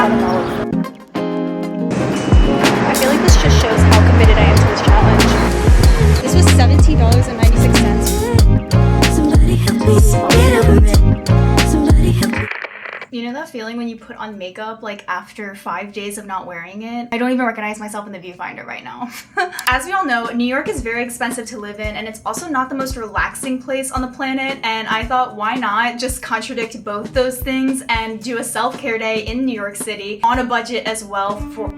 $7. I feel like this just shows how committed I am to this challenge. This was $17.96. Somebody help me get over it. Somebody help me. You know that feeling when you put on makeup like after 5 days of not wearing it? I don't even recognize myself in the viewfinder right now. As we all know, New York is very expensive to live in, and it's also not the most relaxing place on the planet, and I thought, why not just contradict both those things and do a self-care day in New York City on a budget as well for...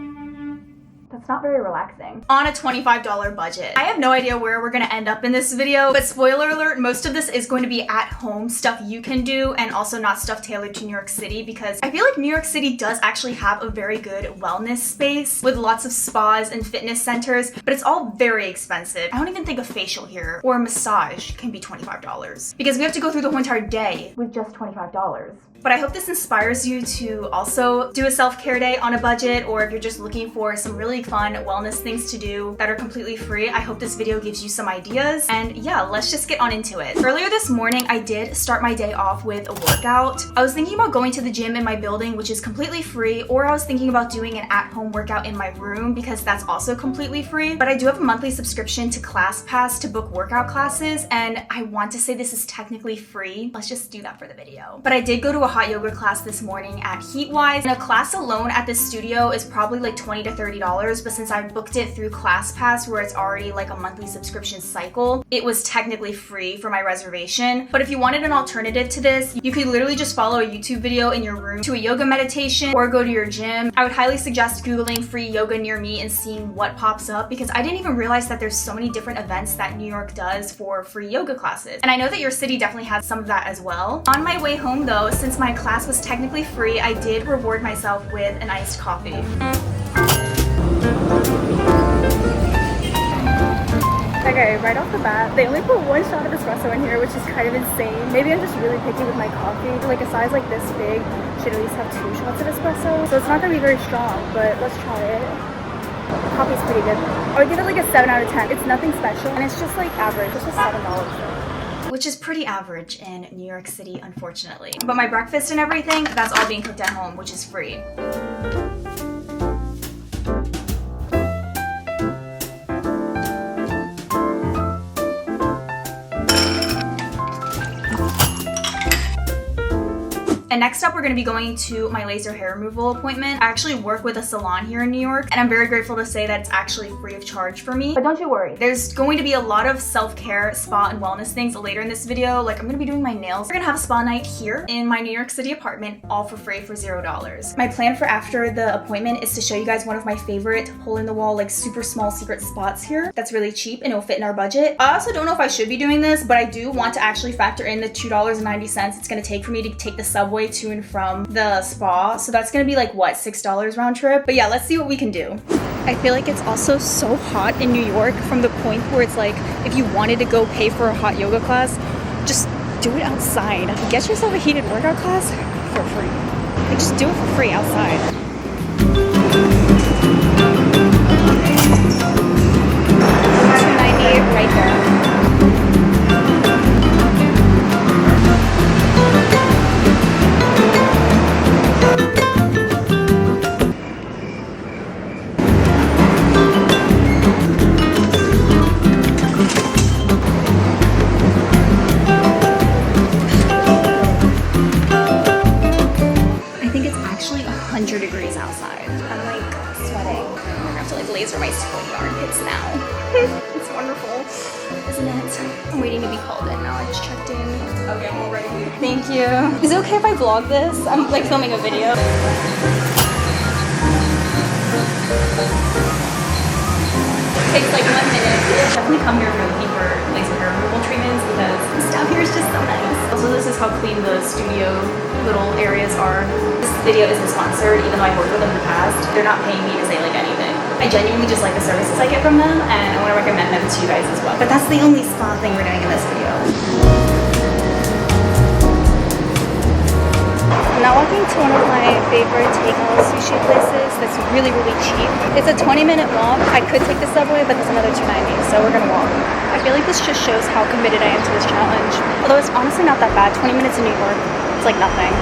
That's not very relaxing. On a $25 budget. I have no idea where we're gonna end up in this video, but spoiler alert, most of this is going to be at home stuff you can do and also not stuff tailored to New York City, because I feel like New York City does actually have a very good wellness space with lots of spas and fitness centers, but it's all very expensive. I don't even think a facial here or a massage can be $25 because we have to go through the whole entire day with just $25. But I hope this inspires you to also do a self-care day on a budget, or if you're just looking for some really fun wellness things to do that are completely free, I hope this video gives you some ideas. And yeah, let's just get on into it. Earlier this morning, I did start my day off with a workout. I was thinking about going to the gym in my building, which is completely free, or I was thinking about doing an at-home workout in my room because that's also completely free. But I do have a monthly subscription to ClassPass to book workout classes, and I want to say this is technically free. Let's just do that for the video. But I did go to a hot yoga class this morning at Heatwise, and a class alone at this studio is probably like $20 to $30, but since I booked it through ClassPass where it's already like a monthly subscription cycle, it was technically free for my reservation. But if you wanted an alternative to this, you could literally just follow a YouTube video in your room to a yoga meditation or go to your gym. I would highly suggest Googling free yoga near me and seeing what pops up, because I didn't even realize that there's so many different events that New York does for free yoga classes. And I know that your city definitely has some of that as well. On my way home though, since my class was technically free, I did reward myself with an iced coffee. Okay, right off the bat, they only put one shot of espresso in here, which is kind of insane. Maybe I'm just really picky with my coffee. Like a size like this big should at least have 2 shots of espresso. So it's not gonna be very strong, but let's try it. Coffee's pretty good. I would give it like a 7 out of 10. It's nothing special, and it's just like average. It's just $7 though. Which is pretty average in New York City, unfortunately. But my breakfast and everything, that's all being cooked at home, which is free. And next up, we're gonna be going to my laser hair removal appointment. I actually work with a salon here in New York, and I'm very grateful to say that it's actually free of charge for me. But don't you worry, there's going to be a lot of self-care, spa, and wellness things later in this video. Like I'm gonna be doing my nails. We're gonna have a spa night here in my New York City apartment, all for free for $0. My plan for after the appointment is to show you guys one of my favorite hole-in-the-wall, like super small secret spots here that's really cheap and it'll fit in our budget. I also don't know if I should be doing this, but I do want to actually factor in the $2.90 it's gonna take for me to take the subway to and from the spa. So that's gonna be like, what, $6 round trip? But yeah, let's see what we can do. I feel like it's also so hot in New York, from the point where it's like, if you wanted to go pay for a hot yoga class, just do it outside. Get yourself a heated workout class for free. Like, just do it for free outside. $2.98 right there. Degrees outside. I'm like sweating. I'm gonna have to like laser my sweaty armpits now. It's wonderful, isn't it? I'm waiting to be called in now. I just checked in. Okay, I'm all ready. Thank you. Is it okay if I vlog this? I'm like filming a video. It takes like 1 minute. Definitely come here if you're looking for laser hair removal treatments, because this stuff here is just so nice. Also, this is how clean the studio little areas are. This video isn't sponsored, even though I've worked with them in the past. They're not paying me to say like anything. I genuinely just like the services I get from them, and I want to recommend them to you guys as well. But that's the only spa thing we're doing in this video. I'm now walking to one of my favorite takeout sushi places that's really, really cheap. It's a 20-minute walk. I could take the subway, but there's another $2.90, so we're gonna walk. I feel like this just shows how committed I am to this challenge. Although it's honestly not that bad. 20 minutes in New York, it's like nothing.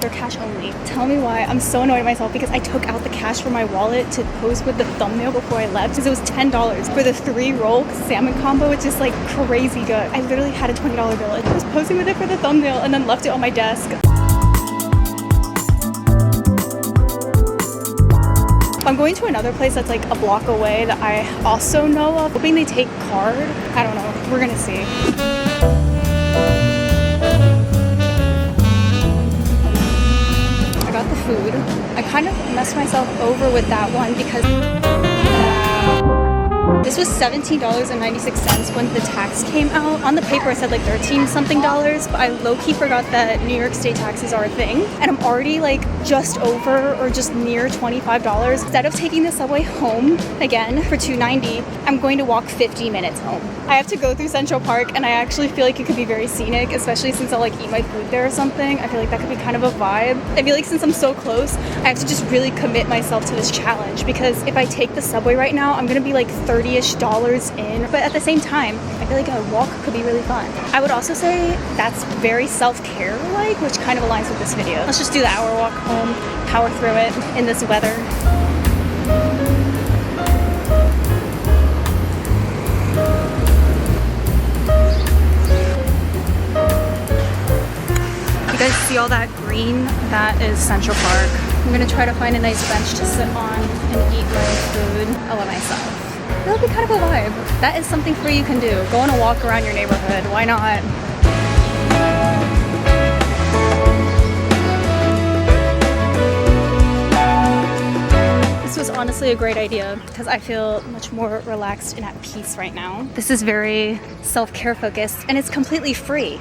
they're cash only. Tell me why. I'm so annoyed at myself because I took out the cash from my wallet to pose with the thumbnail before I left because it was $10 for the 3-roll salmon combo, which is like crazy good. I literally had a $20 bill. I was posing with it for the thumbnail and then left it on my desk. I'm going to another place that's like a block away that I also know of. Hoping they take card. I don't know. We're gonna see. I got the food. I kind of messed myself over with that one because this was $17.96 when the tax came out. On the paper it said like 13 something dollars, but I low-key forgot that New York state taxes are a thing. And I'm already like just over or just near $25. Instead of taking the subway home again for $2.90, I'm going to walk 50 minutes home. I have to go through Central Park and I actually feel like it could be very scenic, especially since I'll like eat my food there or something. I feel like that could be kind of a vibe. I feel like since I'm so close, I have to just really commit myself to this challenge because if I take the subway right now, I'm gonna be like $30-ish in. But at the same time, I feel like a walk could be really fun. I would also say that's very self-care like, which kind of aligns with this video. Let's just do the hour walk home, power through it in this weather. You guys see all that green? That is Central Park. I'm gonna try to find a nice bench to sit on and eat my food all by myself. That'll be kind of a vibe. That is something free you can do. Go on a walk around your neighborhood. Why not? This was honestly a great idea because I feel much more relaxed and at peace right now. This is very self-care focused and it's completely free.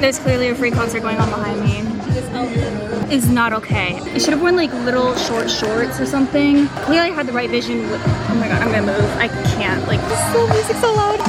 There's clearly a free concert going on behind me. This outfit is not okay. I should have worn like little short shorts or something. Clearly I had the right vision with, oh my god, I'm gonna move. I can't, like, this music's so loud.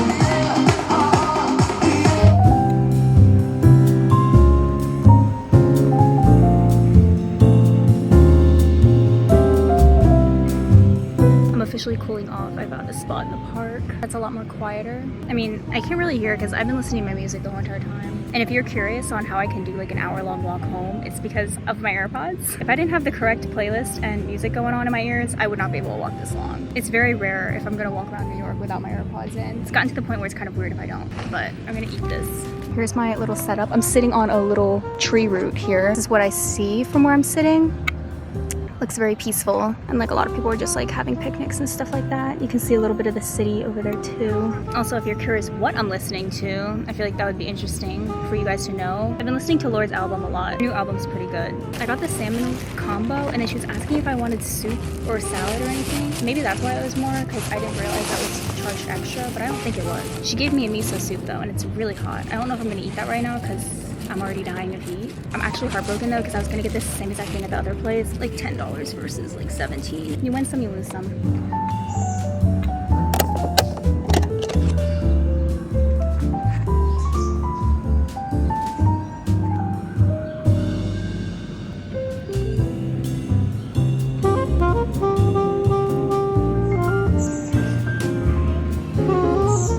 Officially cooling off. I found a spot in the park that's a lot more quieter. I mean, I can't really hear because I've been listening to my music the whole entire time. And if you're curious on how I can do like an hour-long walk home, it's because of my AirPods. If I didn't have the correct playlist and music going on in my ears, I would not be able to walk this long. It's very rare if I'm gonna walk around New York without my AirPods in. It's gotten to the point where it's kind of weird if I don't, but I'm gonna eat this. Here's my little setup. I'm sitting on a little tree root here. This is what I see from where I'm sitting. Looks very peaceful, and like a lot of people are just like having picnics and stuff like that. You can see a little bit of the city over there too. Also, if you're curious what I'm listening to, I feel like that would be interesting for you guys to know. I've been listening to Lord's album a lot. Her new album's pretty good. I got the salmon combo and then she was asking if I wanted soup or salad or anything. Maybe that's why it was more, because I didn't realize that was charged extra, but I don't think it was. She gave me a miso soup though, and it's really hot. I don't know if I'm gonna eat that right now because I'm already dying of heat. I'm actually heartbroken though because I was gonna get this same exact thing at the other place, like $10 versus like $17. You win some, you lose some.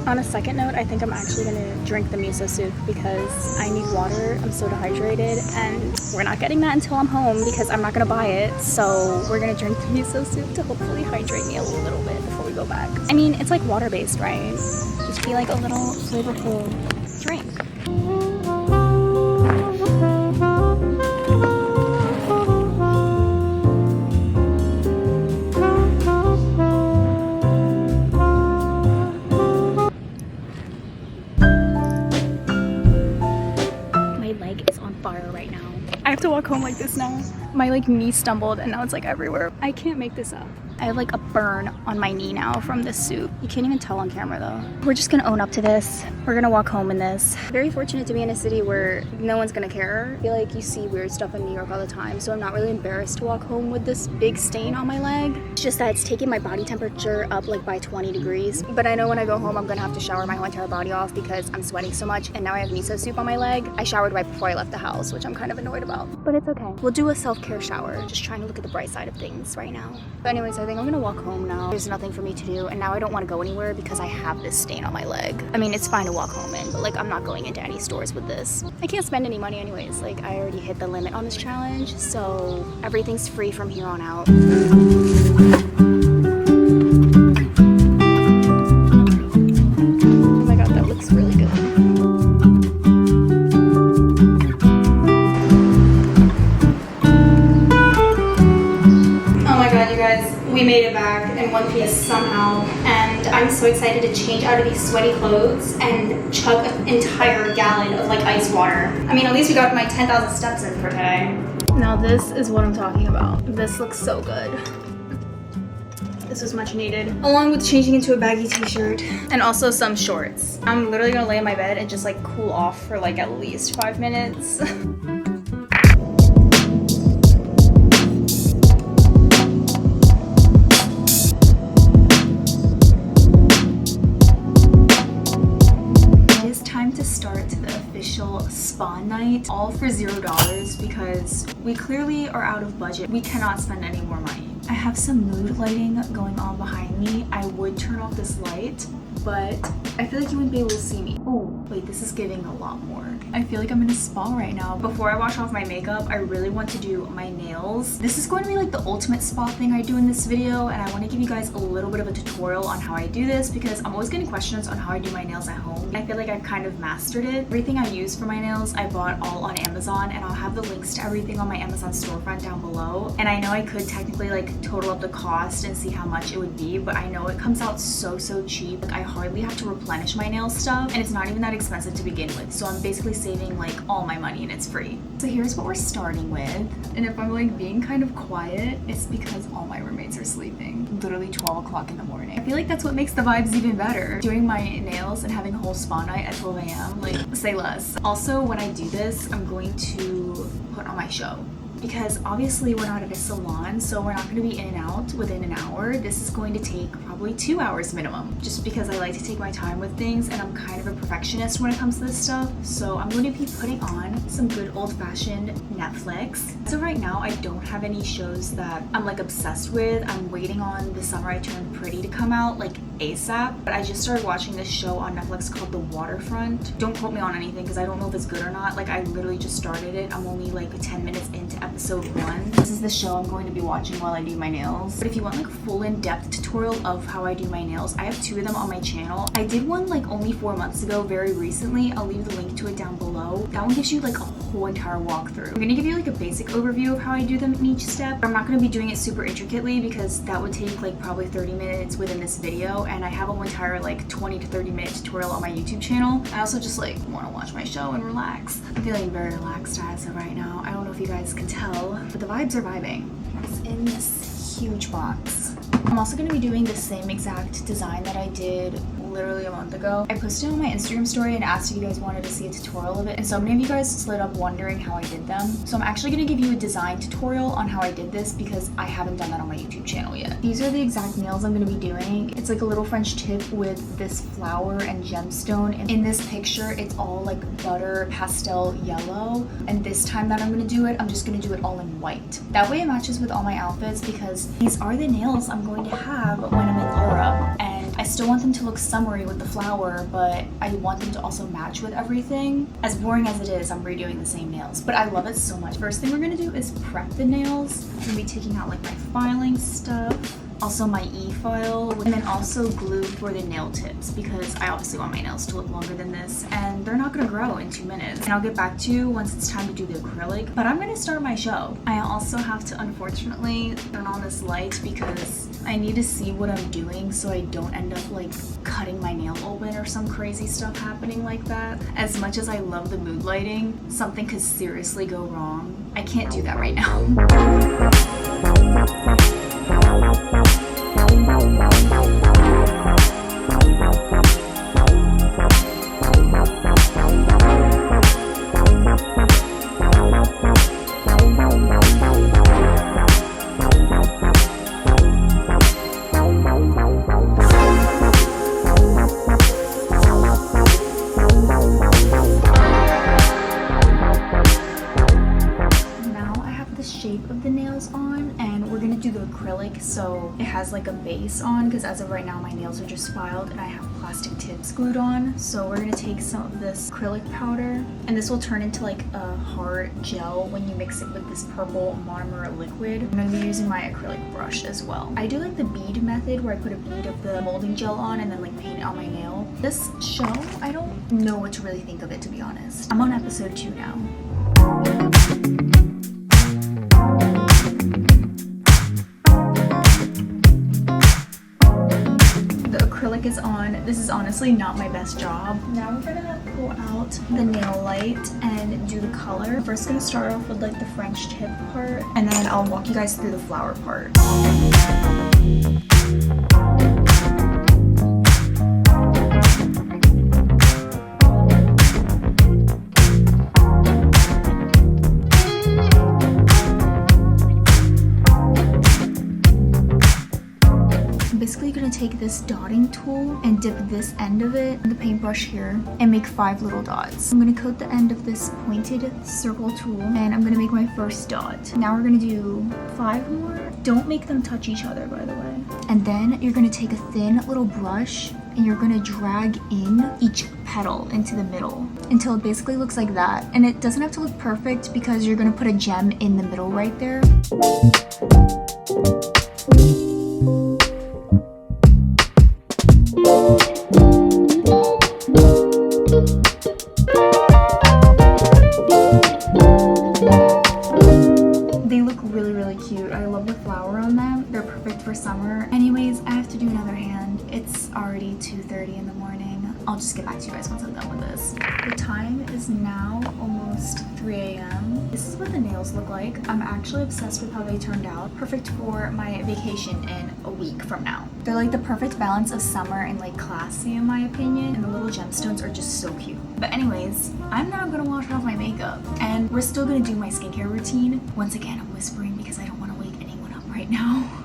On a second note, I think I'm actually gonna drink the miso soup because I need water. I'm so dehydrated and we're not getting that until I'm home because I'm not gonna buy it. So we're gonna drink the miso soup to hopefully hydrate me a little bit before we go back. I mean, it's like water-based, right? Just be like a little flavorful drink. I have to walk home like this now. My like knee stumbled and now it's like everywhere. I can't make this up. I have like a burn on my knee now from this soup. You can't even tell on camera though. We're just gonna own up to this. We're gonna walk home in this. Very fortunate to be in a city where no one's gonna care. I feel like you see weird stuff in New York all the time, so I'm not really embarrassed to walk home with this big stain on my leg. It's just that it's taking my body temperature up like by 20 degrees. But I know when I go home I'm gonna have to shower my whole entire body off because I'm sweating so much and now I have miso soup on my leg. I showered right before I left the house, which I'm kind of annoyed about. But it's okay. We'll do a self self-care shower. Just trying to look at the bright side of things right now. But anyways, I think I'm gonna walk home now. There's nothing for me to do, and now I don't want to go anywhere because I have this stain on my leg. I mean, it's fine to walk home in, but like I'm not going into any stores with this. I can't spend any money anyways. Like I already hit the limit on this challenge, so everything's free from here on out. Oh my god, that looks really good. We made it back in one piece somehow, and I'm so excited to change out of these sweaty clothes and chug an entire gallon of like ice water. I mean, at least we got my 10,000 steps in for today. Now this is what I'm talking about. This looks so good. This was much needed, along with changing into a baggy t-shirt and also some shorts. I'm literally gonna lay in my bed and just like cool off for like at least 5 minutes. Spa night, all for $0 because we clearly are out of budget. We cannot spend any more money. I have some mood lighting going on behind me. I would turn off this light, but I feel like you wouldn't be able to see me. Oh, wait, this is giving a lot more. I feel like I'm in a spa right now. Before I wash off my makeup, I really want to do my nails. This is going to be like the ultimate spa thing I do in this video, and I want to give you guys a little bit of a tutorial on how I do this because I'm always getting questions on how I do my nails at home. I feel like I've kind of mastered it. Everything I use for my nails, I bought all on Amazon, and I'll have the links to everything on my Amazon storefront down below. And I know I could technically like total up the cost and see how much it would be, but I know it comes out so cheap. Like I hardly have to replenish my nail stuff, and it's not even that expensive to begin with. So I'm basically saving like all my money and it's free. So here's what we're starting with. And if I'm like being kind of quiet, it's because all my roommates are sleeping. Literally 12 o'clock in the morning. I feel like that's what makes the vibes even better. Doing my nails and having a whole spa night at 12 a.m. like say less. Also, when I do this, I'm going to put on my show. Because obviously we're not at a salon, so we're not going to be in and out within an hour. This is going to take probably 2 hours minimum, just because I like to take my time with things and I'm kind of a perfectionist when it comes to this stuff. So I'm going to be putting on some good old-fashioned Netflix. So right now I don't have any shows that I'm like obsessed with. I'm waiting on The Summer I Turned Pretty to come out like ASAP, but I just started watching this show on Netflix called The Waterfront. Don't quote me on anything because I don't know if it's good or not. Like I literally just started it. I'm only like 10 minutes into episode 1. This is the show I'm going to be watching while I do my nails. But if you want like a full in-depth tutorial of how I do my nails, I have 2 of them on my channel. I did one like only 4 months ago, very recently. I'll leave the link to it down below. That one gives you like a whole entire walkthrough. I'm gonna give you like a basic overview of how I do them in each step. I'm not gonna be doing it super intricately because that would take like probably 30 minutes within this video, and I have a whole entire like 20 to 30 minute tutorial on my YouTube channel. I also just like want to watch my show and relax. I'm feeling very relaxed as of right now. I don't know if you guys can tell, but the vibes are vibing. It's in this huge box. I'm also going to be doing the same exact design that I did literally a month ago. I posted on my Instagram story and asked if you guys wanted to see a tutorial of it, and so many of you guys slid up wondering how I did them. So I'm actually going to give you a design tutorial on how I did this because I haven't done that on my YouTube channel yet. These are the exact nails I'm going to be doing. It's like a little French tip with this flower and gemstone, and in this picture it's all like butter pastel yellow, and this time that I'm going to do it, I'm just going to do it all in white. That way it matches with all my outfits because these are the nails I'm going to have when I'm in Europe, and I still want them to look summery with the flower, but I want them to also match with everything. As boring as it is, I'm redoing the same nails, but I love it so much. First thing we're gonna do is prep the nails. I'm gonna be taking out like my filing stuff, also my e-file, and then also glue for the nail tips because I obviously want my nails to look longer than this, and they're not gonna grow in 2 minutes. And I'll get back to you once it's time to do the acrylic, but I'm gonna start my show. I also have to unfortunately turn on this light because I need to see what I'm doing so I don't end up like cutting my nail open or some crazy stuff happening like that. As much as I love the mood lighting, something could seriously go wrong. I can't do that right now. so it has like a base on, because as of right now my nails are just filed and I have plastic tips glued on. So we're gonna take some of this acrylic powder, and this will turn into like a hard gel when you mix it with this purple monomer liquid. I'm gonna be using my acrylic brush as well. I do like the bead method where I put a bead of the molding gel on and then like paint it on my nail. This show, I don't know what to really think of it, to be honest. I'm on episode 2 now. Is on. This is honestly not my best job. Now we're gonna pull out the nail light and do the color. First gonna start off with like the French tip part, and then I'll walk you guys through the flower part. Basically gonna take this dotting tool and dip this end of it in the paintbrush here and make 5 little dots. I'm gonna coat the end of this pointed circle tool and I'm gonna make my first dot. Now we're gonna do 5 more. Don't make them touch each other, by the way. And then you're gonna take a thin little brush and you're gonna drag in each petal into the middle until it basically looks like that. And it doesn't have to look perfect because you're gonna put a gem in the middle right there. They look really cute. I love the flower on them. They're perfect for summer. Anyways, I have to do another hand. It's already 2:30 in the morning. I'll just get back to you guys once I'm done with this. The time is now almost 3 a.m. This is what the nails look like. I'm actually obsessed with how they turned out. Perfect for my vacation in a week from now. They're like the perfect balance of summer and like classy in my opinion, and the little gemstones are just so cute. But anyways, I'm now gonna wash off my makeup and we're still gonna do my skincare routine. Once again, I'm whispering because I don't want to wake anyone up right now.